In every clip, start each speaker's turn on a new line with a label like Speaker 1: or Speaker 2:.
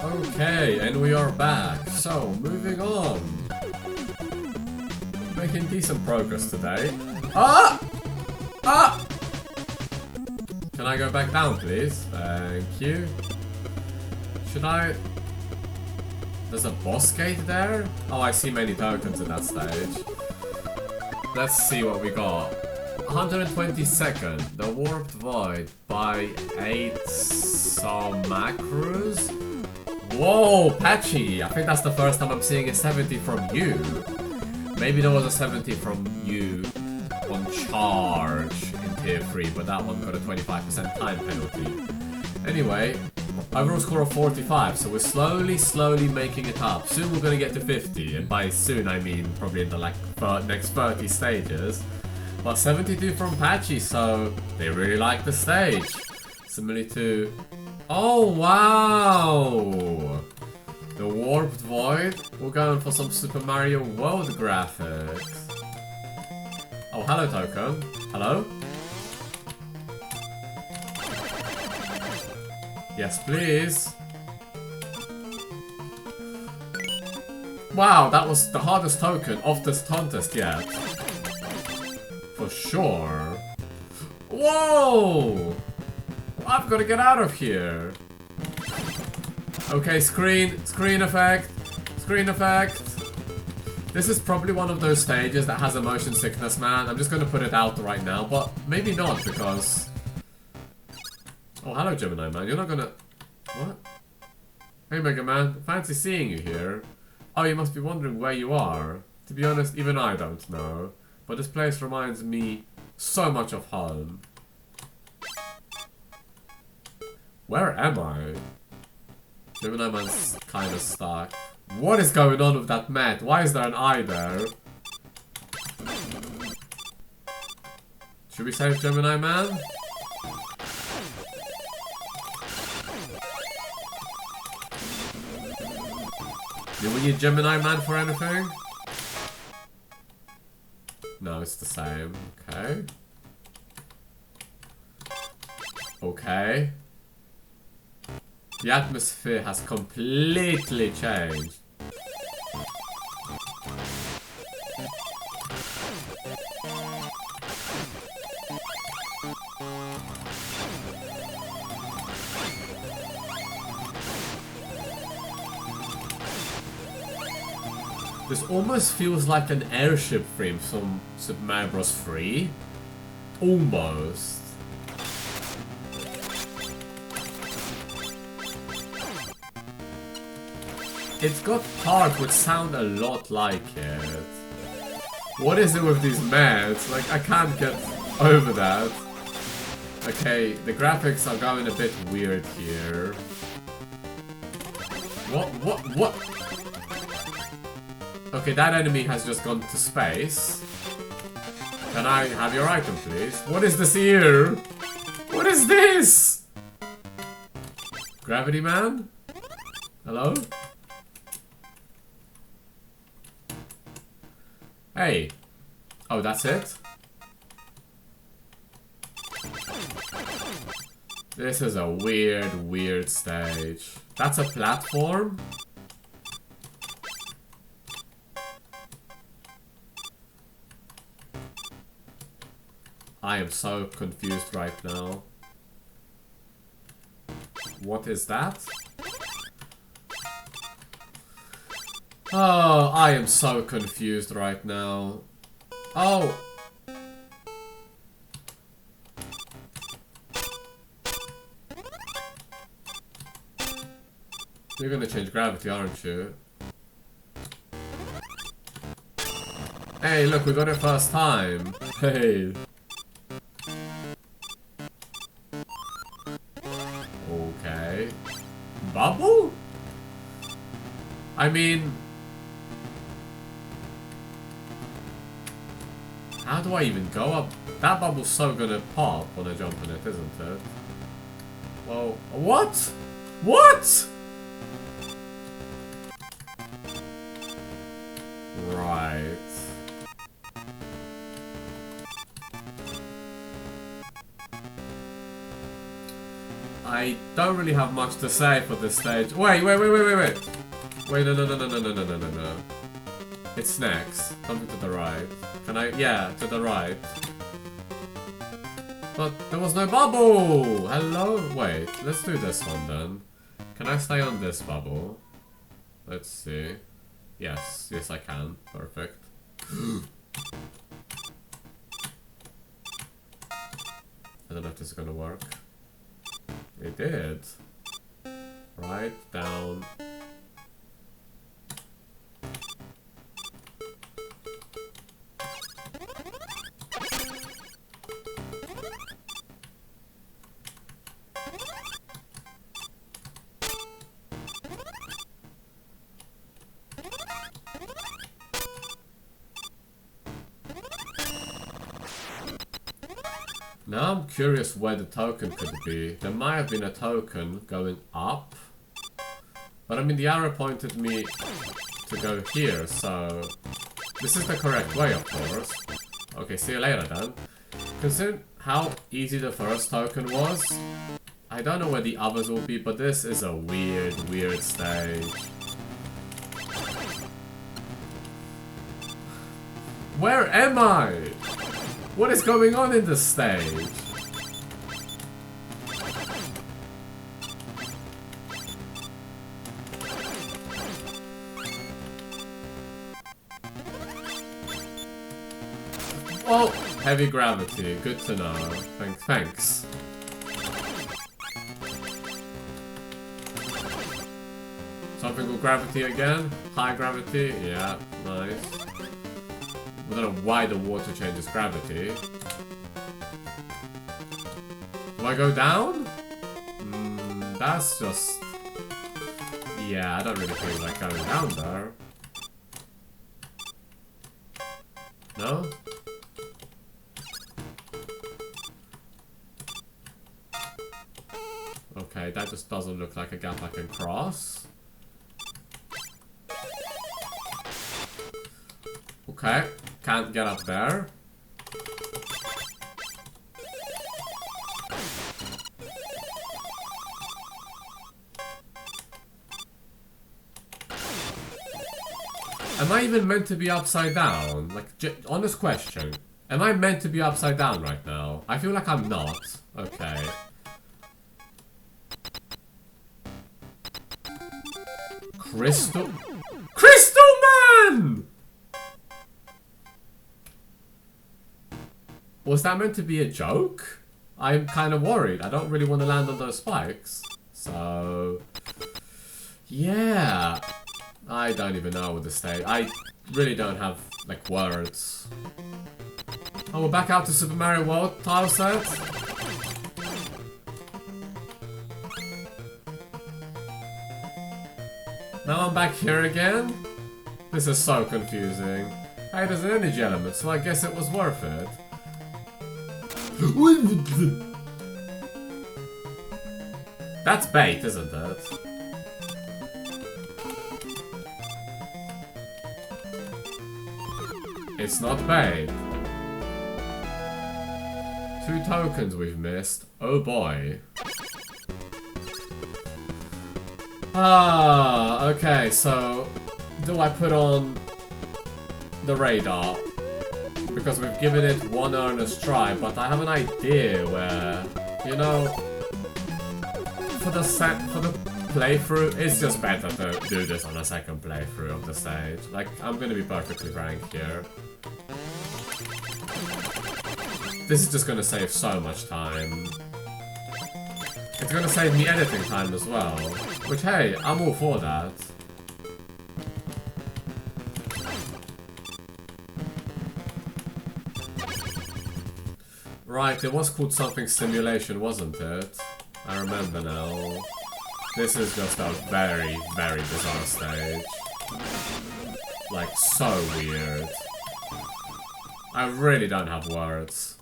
Speaker 1: Okay, and we are back. So, moving on. Making decent progress today. Ah! Ah! Can I go back down, please? Thank you. Should I... There's a boss gate there? Oh, I see many tokens in that stage. Let's see what we got. 122nd, the Warped Void by 8 Macros. Whoa, Patchy! I think that's the first time I'm seeing a 70 from you. Maybe there was a 70 from you on charge in tier 3, but that one got a 25% time penalty. Anyway, overall score of 45, so we're slowly making it up. Soon we're gonna get to 50, and by soon I mean probably in the next 30 stages. But 72 from Patchy, so they really like the stage. Similarly to... Oh, wow! The Warped Void. We're going for some Super Mario World graphics. Oh, hello, Token. Hello? Yes, please. Wow, that was the hardest token of this contest yet. For sure. Whoa! I've got to get out of here. Okay, screen effect. Screen effect. This is probably one of those stages that has a motion sickness, man. I'm just going to put it out right now, but maybe not because... Oh, hello, Gemini Man. You're not gonna... What? Hey, Mega Man. Fancy seeing you here. Oh, you must be wondering where you are. To be honest, even I don't know. But this place reminds me so much of home. Where am I? Gemini Man's kind of stuck. What is going on with that mat? Why is there an eye there? Should we save Gemini Man? Do we need Gemini Man for anything? No, it's the same. Okay. Okay. The atmosphere has completely changed. This almost feels like an airship frame from Super Mario Bros. 3. Almost. It's got parts which sound a lot like it. What is it with these mats? Like, I can't get over that. Okay, the graphics are going a bit weird here. What? Okay, that enemy has just gone to space. Can I have your item, please? What is this here? What is this? Gravity Man? Hello? Hey. Oh, that's it? This is a weird stage. That's a platform? I am so confused right now. What is that? Oh, I am so confused right now. Oh! You're gonna change gravity, aren't you? Hey, look, we got it first time. Hey. Okay. Bubble? I mean... How do I even go up? That bubble's so gonna pop when I jump in it, isn't it? Well, what? What? Right. I don't really have much to say for this stage. Wait. Wait, no. It's snacks. Something to the right. Can I? Yeah, to the right. But there was no bubble! Hello? Wait, let's do this one then. Can I stay on this bubble? Let's see. Yes, I can. Perfect. I don't know if this is gonna work. It did. Right, down. Now I'm curious where the token could be. There might have been a token going up. But I mean the arrow pointed me to go here, so... This is the correct way, of course. Okay, see you later then. Considering how easy the first token was, I don't know where the others will be, but this is a weird stage. Where am I? What is going on in this stage? Oh, heavy gravity. Good to know. Thanks. Something with gravity again? High gravity? Yeah, nice. I don't know why the water changes gravity. Do I go down? That's just... Yeah, I don't really feel like going down there. No? Okay, that just doesn't look like a gap I can cross. Okay, can't get up there. Am I even meant to be upside down? Like, honest question. Am I meant to be upside down right now? I feel like I'm not. Okay. Crystal Man! Was that meant to be a joke? I'm kind of worried. I don't really want to land on those spikes. So... Yeah. I don't even know what to say. I really don't have, like, words. Oh, we're back out to Super Mario World tile set? Now I'm back here again? This is so confusing. Hey, there's an energy element, so I guess it was worth it. That's bait, isn't it? It's not bait. 2 tokens we've missed. Oh boy. Ah, okay, so do I put on the radar? Because we've given it one earnest try, but I have an idea where, you know, for the playthrough, it's just better to do this on a second playthrough of the stage. Like, I'm gonna be perfectly frank here. This is just gonna save so much time. It's gonna save me editing time as well. Which, hey, I'm all for that. Right, it was called something simulation, wasn't it? I remember now. This is just a very bizarre stage. Like, so weird. I really don't have words.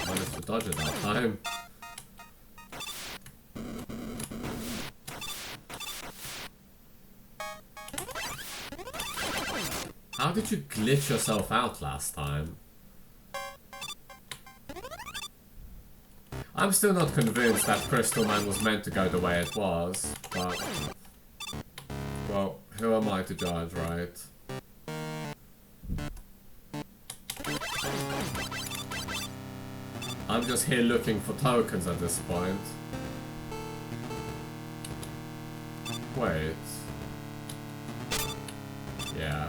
Speaker 1: Managed to dodge it that time. How did you glitch yourself out last time? I'm still not convinced that Crystal Man was meant to go the way it was, but... Well, who am I to judge, right? I'm just here looking for tokens at this point. Wait. Yeah.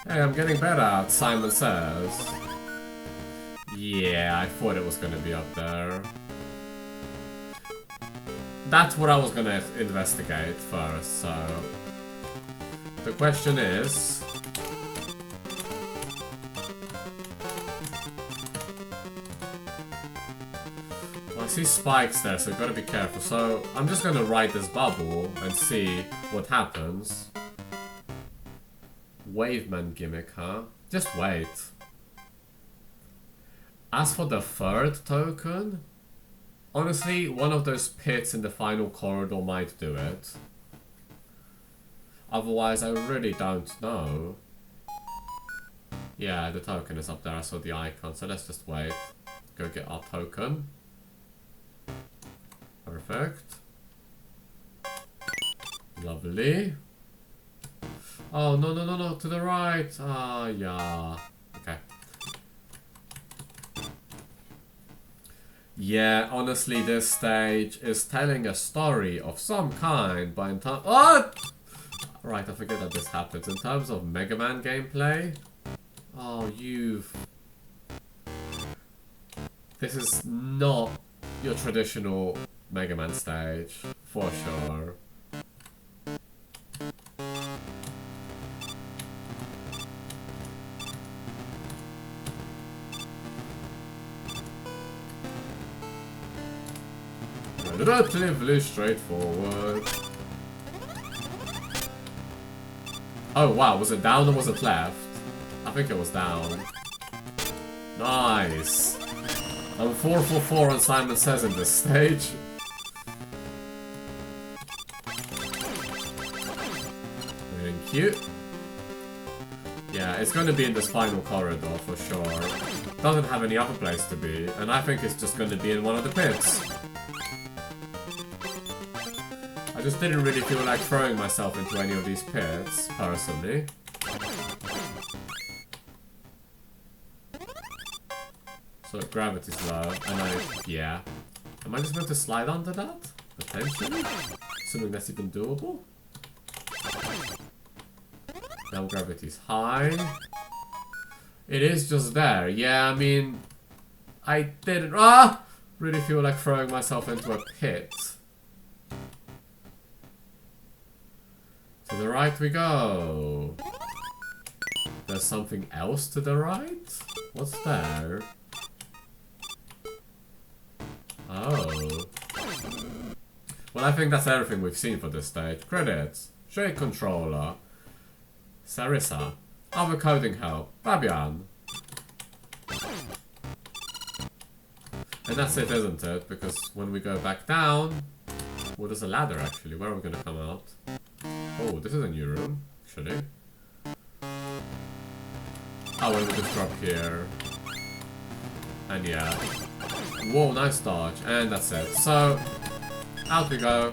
Speaker 1: Hey, I'm getting better, Simon says. Yeah, I thought it was gonna be up there. That's what I was gonna investigate first, so... The question is... Well, I see spikes there, so you've gotta be careful. So, I'm just gonna ride this bubble and see what happens. Waveman gimmick, huh? Just wait. As for the third token, honestly, one of those pits in the final corridor might do it. Otherwise, I really don't know. Yeah, the token is up there. I saw the icon, so let's just wait. Go get our token. Perfect. Lovely. Oh, no, no, no, no, to the right. Ah, yeah. Okay. Yeah, honestly, this stage is telling a story of some kind, but in time... Oh! Right, I forget that this happens. In terms of Mega Man gameplay... Oh, you've... This is not your traditional Mega Man stage, for sure. Relatively straightforward. Oh wow, was it down or was it left? I think it was down. Nice. I'm 4 for 4 on Simon Says in this stage. Thank you. Yeah, it's going to be in this final corridor for sure. Doesn't have any other place to be, and I think it's just going to be in one of the pits. I just didn't really feel like throwing myself into any of these pits, personally. So gravity's low, and yeah. Am I just going to slide under that? Potentially? Assuming that's even doable? Now gravity's high. It is just there. Yeah, I mean... I didn't... really feel like throwing myself into a pit. To the right we go. There's something else to the right? What's there? Oh. Well, I think that's everything we've seen for this stage. Credits. Shade controller. Sarissa. Other coding help. Fabian. And that's it, isn't it? Because when we go back down... Well, there's a ladder actually. Where are we gonna come out? Oh, this is a new room, actually. Oh, well, we just drop here. And yeah. Whoa, nice dodge. And that's it. So, out we go.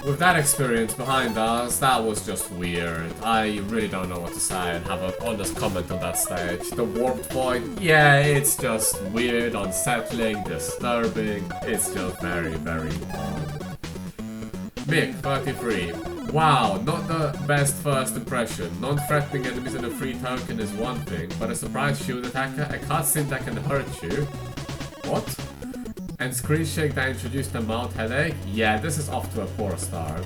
Speaker 1: With that experience behind us, that was just weird. I really don't know what to say and have an honest comment on that stage. The warp point, yeah, it's just weird, unsettling, disturbing. It's just very, very odd. Mick, 33. Wow, not the best first impression. Non-threatening enemies in a free token is one thing, but a surprise shield attacker, a cutscene that can hurt you. What? And screen shake that introduced a mild headache? Yeah, this is off to a poor start.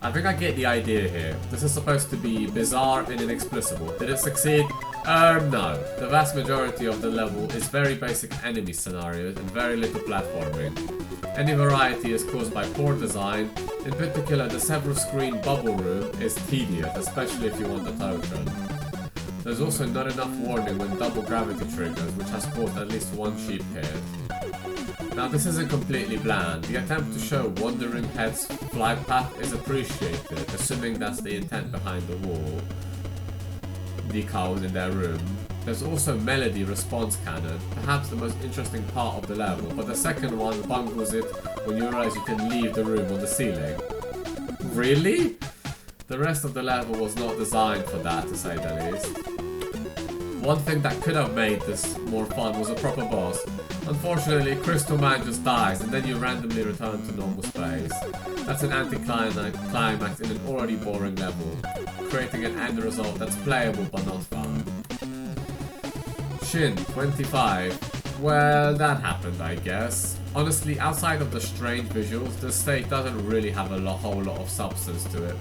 Speaker 1: I think I get the idea here. This is supposed to be bizarre and inexplicable. Did it succeed? No. The vast majority of the level is very basic enemy scenarios and very little platforming. Any variety is caused by poor design. In particular, the several screen bubble room is tedious, especially if you want a token. There's also not enough warning when double gravity triggers, which has caused at least one sheep hit. Now this isn't completely bland. The attempt to show Wandering Head's flight path is appreciated, assuming that's the intent behind the wall decals in their room. There's also Melody Response Cannon, perhaps the most interesting part of the level, but the second one bungles it when you realize you can leave the room on the ceiling. Really? The rest of the level was not designed for that, to say the least. One thing that could have made this more fun was a proper boss. Unfortunately, Crystal Man just dies and then you randomly return to normal space. That's an anti-climax in an already boring level, creating an end result that's playable but not fun. Shin, 25. Well, that happened, I guess. Honestly, outside of the strange visuals, the stage doesn't really have a whole lot of substance to it.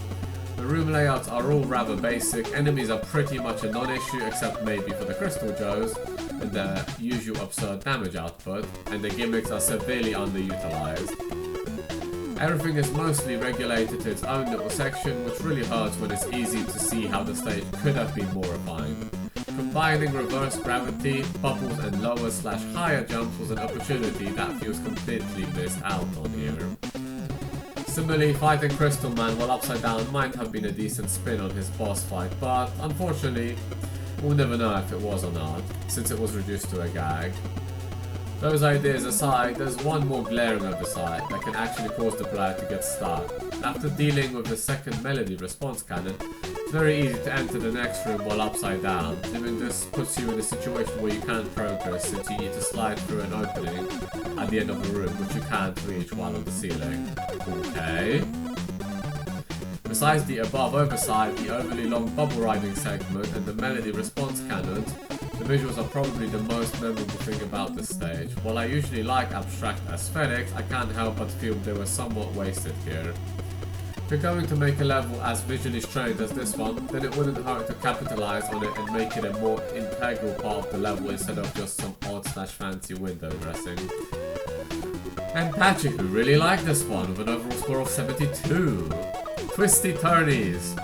Speaker 1: The room layouts are all rather basic, enemies are pretty much a non-issue except maybe for the Crystal Joes and their usual absurd damage output, and the gimmicks are severely underutilized. Everything is mostly regulated to its own little section, which really hurts when it's easy to see how the stage could have been more refined. Combining reverse gravity, bubbles and lower/higher jumps was an opportunity that feels completely missed out on here. Similarly, fighting Crystal Man while upside down might have been a decent spin on his boss fight, but unfortunately, we'll never know if it was or not, since it was reduced to a gag. Those ideas aside, there's one more glaring oversight that can actually cause the player to get stuck. After dealing with the second Melody Response Cannon, it's very easy to enter the next room while upside down. Doing this puts you in a situation where you can't progress since you need to slide through an opening at the end of the room which you can't reach while on the ceiling. Okay. Besides the above oversight, the overly long bubble riding segment and the Melody Response Cannons, the visuals are probably the most memorable thing about this stage. While I usually like abstract aesthetics, I can't help but feel they were somewhat wasted here. If you're going to make a level as visually strange as this one, then it wouldn't hurt to capitalize on it and make it a more integral part of the level instead of just some odd/fancy window dressing. And Patchy, who really liked this one with an overall score of 72. Twisty Turnies.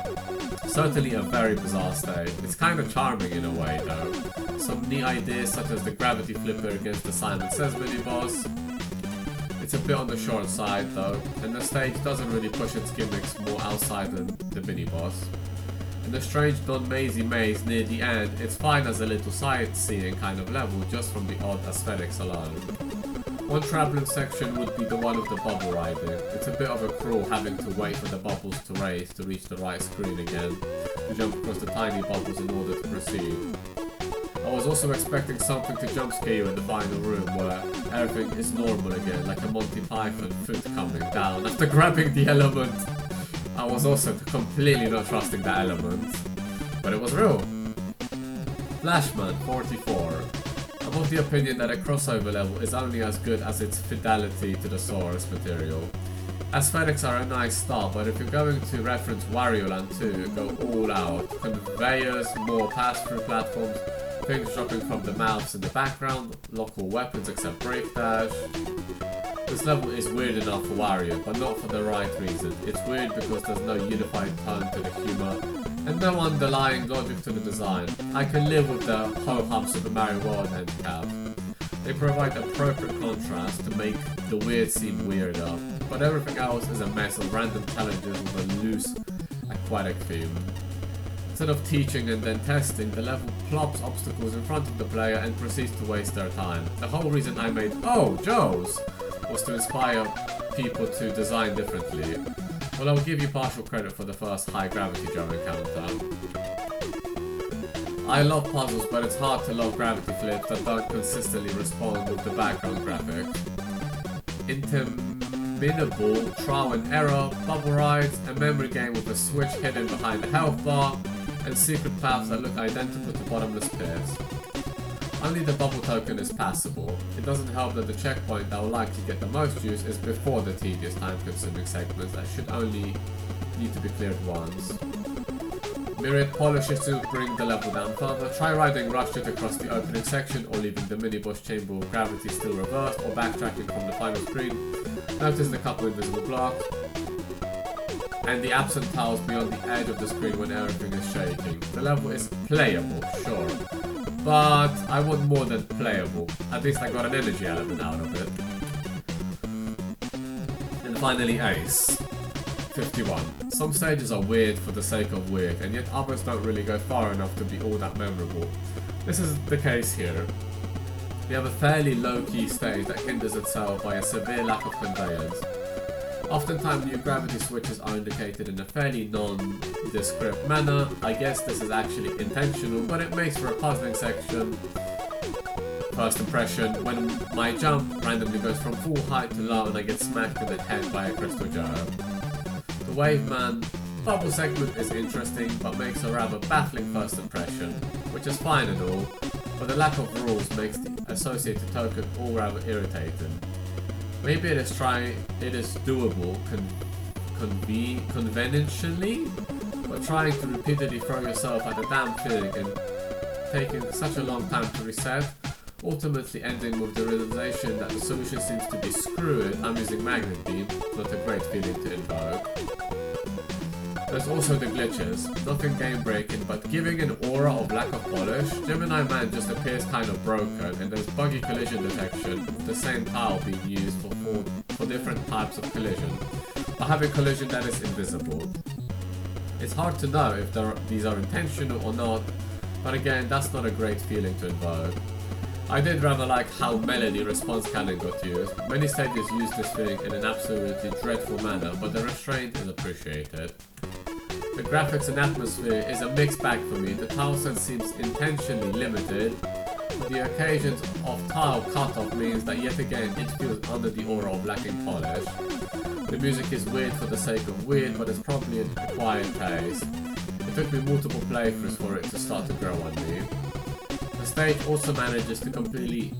Speaker 1: Certainly a very bizarre stage. It's kind of charming in a way though. Some neat ideas such as the gravity flipper against the Simon Says mini-boss. It's a bit on the short side though, and the stage doesn't really push its gimmicks more outside than the mini-boss. In the strange Don Mazy maze near the end, it's fine as a little sightseeing kind of level just from the odd aesthetics alone. One travelling section would be the one of the bubble riding. It's a bit of a cruel having to wait for the bubbles to raise to reach the right screen again, to jump across the tiny bubbles in order to proceed. I was also expecting something to jump scare you in the final room where everything is normal again, like a Monty Python foot coming down after grabbing the element. I was also completely not trusting that element, but it was real. Flashman 44. I'm of the opinion that a crossover level is only as good as its fidelity to the source material. Aesthetics are a nice start, but if you're going to reference Wario Land 2, go all out. Conveyors, more pass-through platforms, things dropping from the mouths in the background, local weapons except break dash. This level is weird enough for Wario, but not for the right reason. It's weird because there's no unified tone to the humor, and no underlying logic to the design. I can live with the ho-hum Super Mario World end cap. They provide appropriate contrast to make the weird seem weirder, but everything else is a mess of random challenges with a loose, aquatic theme. Instead of teaching and then testing, the level plops obstacles in front of the player and proceeds to waste their time. The whole reason I made "Oh, Joe's" was to inspire people to design differently. Well, I'll give you partial credit for the first high gravity Joe encounter. I love puzzles, but it's hard to love gravity flips that don't consistently respond with the background graphics. Interminable trial and error, bubble rides, a memory game with a switch hidden behind the health bar, and secret paths that look identical to bottomless pits. Only the bubble token is passable. It doesn't help that the checkpoint that will likely get the most use is before the tedious time-consuming segments that should only need to be cleared once. Myriad polishes to bring the level down further. Try riding Rush It across the opening section or leaving the mini-boss chamber with gravity still reversed or backtracking from the final screen. Notice the couple invisible blocks. and the absent tiles beyond the edge of the screen when everything is shaking. The level is playable, sure, but I want more than playable. At least I got an energy element out of it. And finally Ace. 51. Some stages are weird for the sake of weird, and yet others don't really go far enough to be all that memorable. This is the case here. We have a fairly low-key stage that hinders itself by a severe lack of conveyance. Oftentimes new gravity switches are indicated in a fairly nondescript manner. I guess this is actually intentional, but it makes for a puzzling section. First impression, when my jump randomly goes from full height to low and I get smacked in the head by a crystal jar. The Waveman bubble segment is interesting, but makes a rather baffling first impression, which is fine and all, but the lack of rules makes the associated token all rather irritating. Maybe it is doable conventionally, but trying to repeatedly throw yourself at the damn thing and taking such a long time to reset, ultimately ending with the realization that the solution seems to be screw it, I'm using Magnet Beam, not a great feeling to invoke. There's also the glitches, nothing game breaking, but giving an aura of lack of polish. Gemini Man just appears kind of broken, and there's buggy collision detection with the same tile being used for different types of collision, but having collision that is invisible. It's hard to know if these are intentional or not, but again, that's not a great feeling to invoke. I did rather like how melody response cannon got used. Many stages use this thing in an absolutely dreadful manner, but the restraint is appreciated. The graphics and atmosphere is a mixed bag for me. The tile sense seems intentionally limited, but the occasions of tile cutoff means that yet again it feels under the aura of lacking polish. The music is weird for the sake of weird, but it's probably an acquired taste. It took me multiple playthroughs for it to start to grow on me. The stage also manages to completely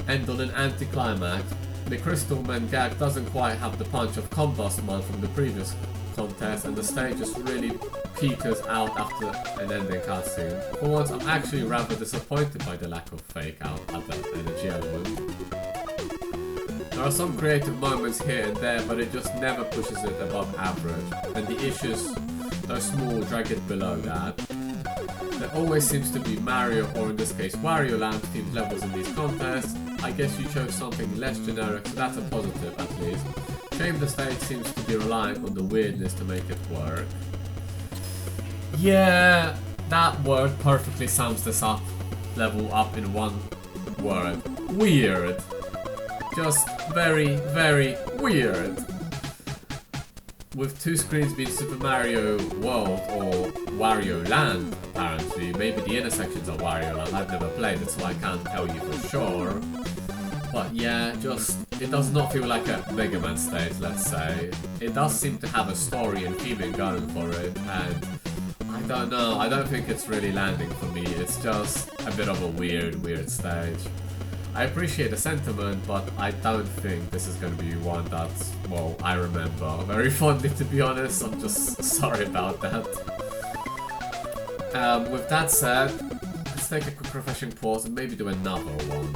Speaker 1: end on an anticlimax. The Crystal Man gag doesn't quite have the punch of Combust Man from the previous contest, and the stage just really peters out after an ending cutscene. For once, I'm actually rather disappointed by the lack of fake out at the energy element. There are some creative moments here and there, but it just never pushes it above average, and the issues, though small, drag it below that. There always seems to be Mario, or in this case Wario Land themed levels in these contests. I guess you chose something less generic, so that's a positive at least. Shame the stage seems to be relying on the weirdness to make it work. Yeah, that word perfectly sums this level up in one word. Weird. Just very, very weird. With two screens being Super Mario World or Wario Land, apparently. Maybe the intersections are Wario Land. I've never played it, so I can't tell you for sure. But yeah, it does not feel like a Mega Man stage, let's say. It does seem to have a story and theming going for it, and I don't know, I don't think it's really landing for me. It's just a bit of a weird stage. I appreciate the sentiment, but I don't think this is going to be one that's, well, I remember very fondly, to be honest. I'm just sorry about that. With that said, let's take a quick refreshing pause and maybe do another one.